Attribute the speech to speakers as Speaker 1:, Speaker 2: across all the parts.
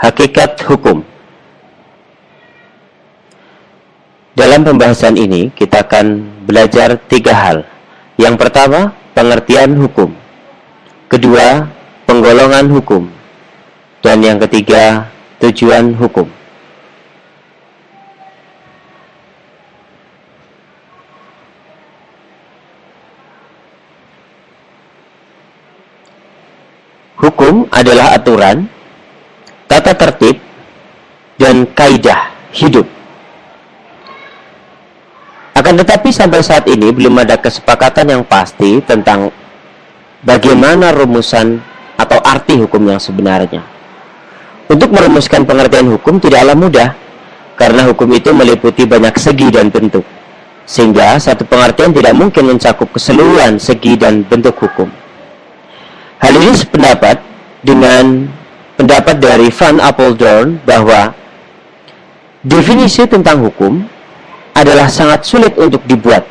Speaker 1: Hakikat hukum. Dalam pembahasan ini kita akan belajar 3 hal. Yang pertama, pengertian hukum. Kedua, penggolongan hukum. Dan yang ketiga, tujuan hukum. Hukum adalah aturan, tata tertib, dan kaidah hidup. Akan tetapi sampai saat ini belum ada kesepakatan yang pasti tentang bagaimana rumusan atau arti hukum yang sebenarnya. Untuk merumuskan pengertian hukum tidaklah mudah, karena hukum itu meliputi banyak segi dan bentuk, sehingga satu pengertian tidak mungkin mencakup keseluruhan segi dan bentuk hukum. Hal ini sependapat dengan pendapat dari Van Apeldoorn bahwa definisi tentang hukum adalah sangat sulit untuk dibuat,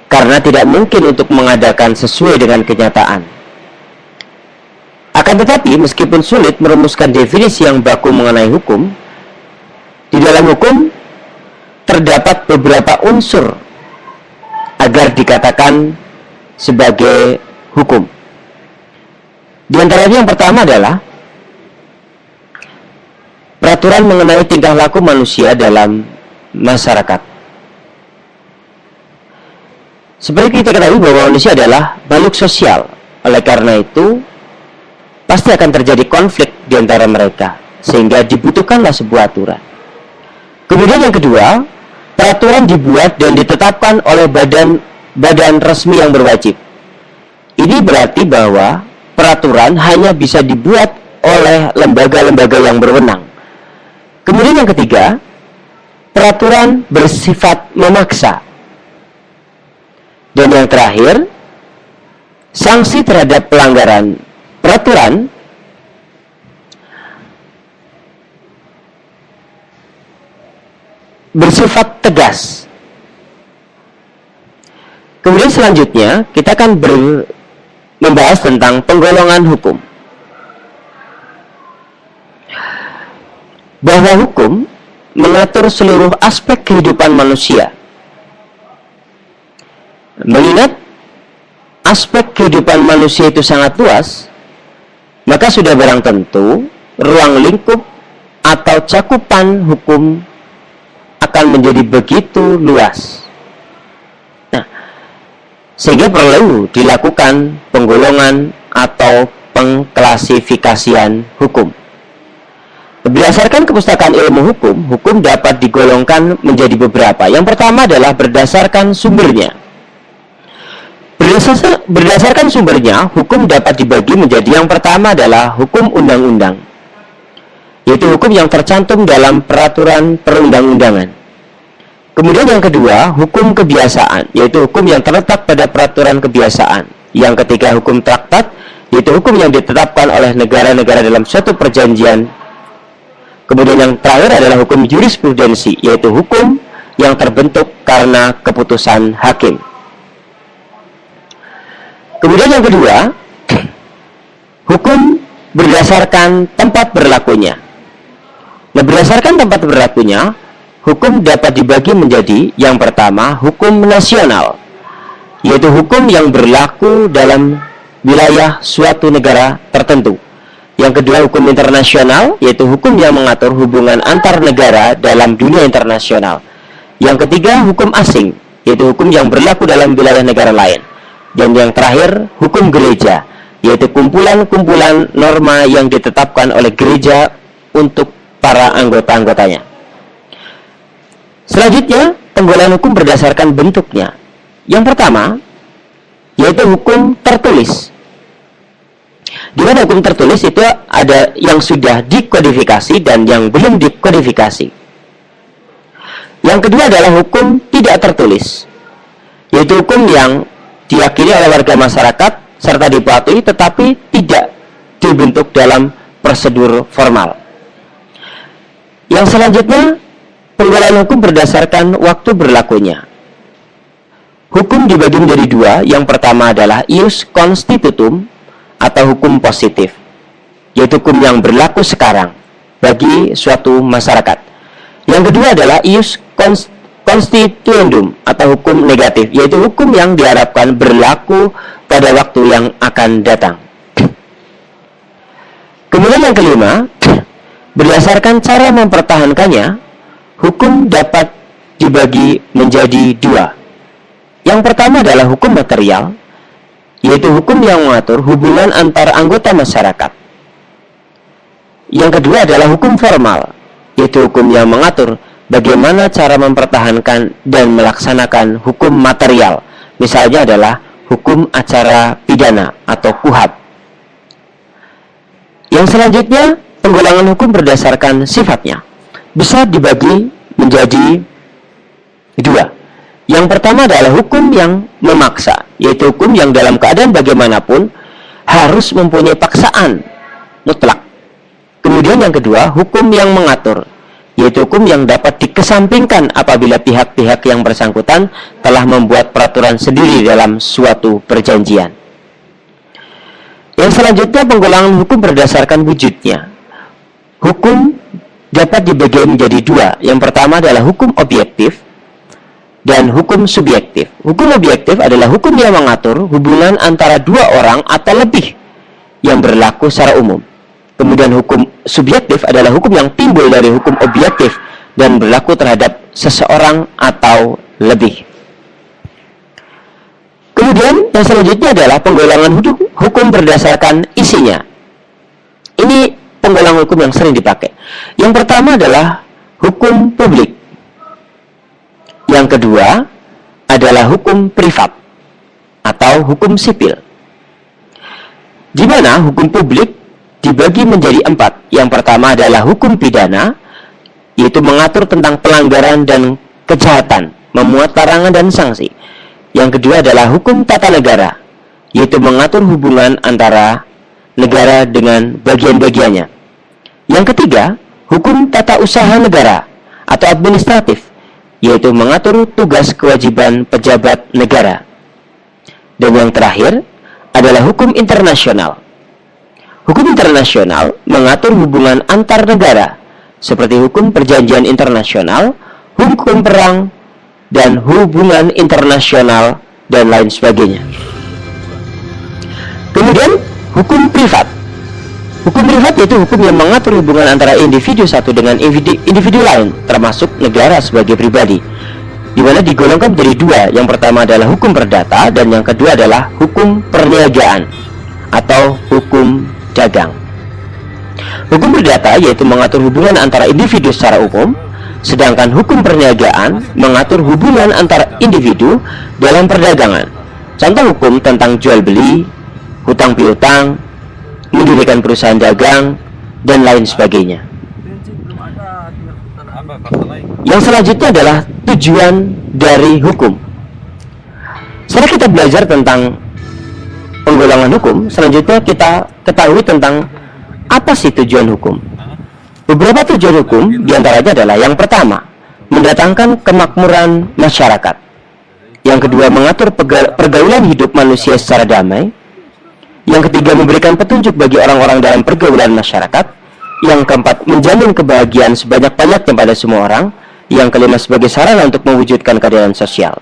Speaker 1: karena tidak mungkin untuk mengadakan sesuai dengan kenyataan. Akan tetapi, meskipun sulit merumuskan definisi yang baku mengenai hukum, di dalam hukum terdapat beberapa unsur agar dikatakan sebagai hukum. Di antaranya yang pertama adalah peraturan mengenai tingkah laku manusia dalam masyarakat. Seperti kita ketahui bahwa manusia adalah makhluk sosial. Oleh karena itu, pasti akan terjadi konflik di antara mereka, sehingga dibutuhkanlah sebuah aturan. Kemudian yang kedua, peraturan dibuat dan ditetapkan oleh badan resmi yang berwajib. Ini berarti bahwa peraturan hanya bisa dibuat oleh lembaga-lembaga yang berwenang. Kemudian yang ketiga, peraturan bersifat memaksa. Dan yang terakhir, sanksi terhadap pelanggaran peraturan bersifat tegas. Kemudian selanjutnya, kita akan membahas tentang penggolongan hukum. Bahwa hukum mengatur seluruh aspek kehidupan manusia. Mengingat aspek kehidupan manusia itu sangat luas, maka sudah barang tentu ruang lingkup atau cakupan hukum akan menjadi begitu luas. Sehingga perlu dilakukan penggolongan atau pengklasifikasian hukum. Berdasarkan kepustakaan ilmu hukum, hukum dapat digolongkan menjadi beberapa. Yang pertama adalah berdasarkan sumbernya. Berdasarkan sumbernya, hukum dapat dibagi menjadi yang pertama adalah hukum undang-undang, yaitu hukum yang tercantum dalam peraturan perundang-undangan. Kemudian yang kedua, hukum kebiasaan, yaitu hukum yang terletak pada peraturan kebiasaan. Yang ketiga, hukum traktat, yaitu hukum yang ditetapkan oleh negara-negara dalam suatu perjanjian. Kemudian yang terakhir adalah hukum jurisprudensi, yaitu hukum yang terbentuk karena keputusan hakim. Kemudian yang kedua, hukum berdasarkan tempat berlakunya. Nah, berdasarkan tempat berlakunya, hukum dapat dibagi menjadi yang pertama, hukum nasional, yaitu hukum yang berlaku dalam wilayah suatu negara tertentu. Yang kedua, hukum internasional, yaitu hukum yang mengatur hubungan antar negara dalam dunia internasional. Yang ketiga, hukum asing, yaitu hukum yang berlaku dalam wilayah negara lain. Dan yang terakhir, hukum gereja, yaitu kumpulan-kumpulan norma yang ditetapkan oleh gereja untuk para anggota-anggotanya. Selanjutnya, penggolongan hukum berdasarkan bentuknya. Yang pertama, yaitu hukum tertulis. Di mana hukum tertulis itu ada yang sudah dikodifikasi dan yang belum dikodifikasi. Yang kedua adalah hukum tidak tertulis, yaitu hukum yang diyakini oleh warga masyarakat serta dipatuhi tetapi tidak dibentuk dalam prosedur formal. Yang selanjutnya, penggolongan hukum berdasarkan waktu berlakunya. Hukum dibagi menjadi dua. Yang pertama adalah ius constitutum atau hukum positif, yaitu hukum yang berlaku sekarang. bagi suatu masyarakat. Yang kedua adalah ius constituendum atau hukum negatif, yaitu hukum yang diharapkan berlaku pada waktu yang akan datang. Kemudian yang kelima, berdasarkan cara mempertahankannya, hukum dapat dibagi menjadi dua. Yang pertama adalah hukum material, yaitu hukum yang mengatur hubungan antar anggota masyarakat. Yang kedua adalah hukum formal, yaitu hukum yang mengatur bagaimana cara mempertahankan dan melaksanakan hukum material. Misalnya adalah hukum acara pidana atau KUHP. Yang selanjutnya, penggolongan hukum berdasarkan sifatnya bisa dibagi menjadi dua. Yang pertama adalah hukum yang memaksa, yaitu hukum yang dalam keadaan bagaimanapun harus mempunyai paksaan mutlak. Kemudian yang kedua, hukum yang mengatur, yaitu hukum yang dapat dikesampingkan apabila pihak-pihak yang bersangkutan telah membuat peraturan sendiri dalam suatu perjanjian. Yang selanjutnya, penggolongan hukum berdasarkan wujudnya. Hukum dapat dibagi menjadi dua. Yang pertama adalah hukum objektif dan hukum subjektif. Hukum objektif adalah hukum yang mengatur hubungan antara dua orang atau lebih yang berlaku secara umum. Kemudian hukum subjektif adalah hukum yang timbul dari hukum objektif dan berlaku terhadap seseorang atau lebih. Kemudian yang selanjutnya adalah penggolongan hukum berdasarkan isinya. Ini penggolongan hukum yang sering dipakai. Yang pertama adalah hukum publik. Yang kedua adalah hukum privat atau hukum sipil. Di mana hukum publik dibagi menjadi 4. Yang pertama adalah hukum pidana, yaitu mengatur tentang pelanggaran dan kejahatan, memuat larangan dan sanksi. Yang kedua adalah hukum tata negara, yaitu mengatur hubungan antara negara dengan bagian-bagiannya. Yang ketiga, hukum tata usaha negara atau administratif, yaitu mengatur tugas kewajiban pejabat negara. Dan yang terakhir adalah hukum internasional. Hukum internasional mengatur hubungan antar negara, seperti hukum perjanjian internasional, hukum perang, dan hubungan internasional, dan lain sebagainya. Kemudian, hukum privat. Hukum privat yaitu hukum yang mengatur hubungan antara individu satu dengan individu lain, termasuk negara sebagai pribadi, di mana digolongkan menjadi dua. Yang pertama adalah hukum perdata, dan yang kedua adalah hukum perniagaan atau hukum dagang. Hukum perdata yaitu mengatur hubungan antara individu secara umum, sedangkan hukum perniagaan mengatur hubungan antara individu dalam perdagangan. Contoh hukum tentang jual beli, hutang piutang, mendirikan perusahaan dagang, dan lain sebagainya. Yang selanjutnya adalah tujuan dari hukum. Setelah kita belajar tentang penggolongan hukum, selanjutnya kita ketahui tentang apa sih tujuan hukum. Beberapa tujuan hukum diantaranya adalah yang pertama, mendatangkan kemakmuran masyarakat. Yang kedua, mengatur pergaulan hidup manusia secara damai. Yang ketiga, memberikan petunjuk bagi orang-orang dalam pergaulan masyarakat. Yang keempat, menjamin kebahagiaan sebanyak-banyaknya pada semua orang. Yang kelima, sebagai sarana untuk mewujudkan keadilan sosial.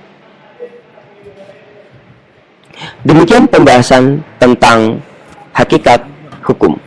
Speaker 1: Demikian pembahasan tentang hakikat hukum.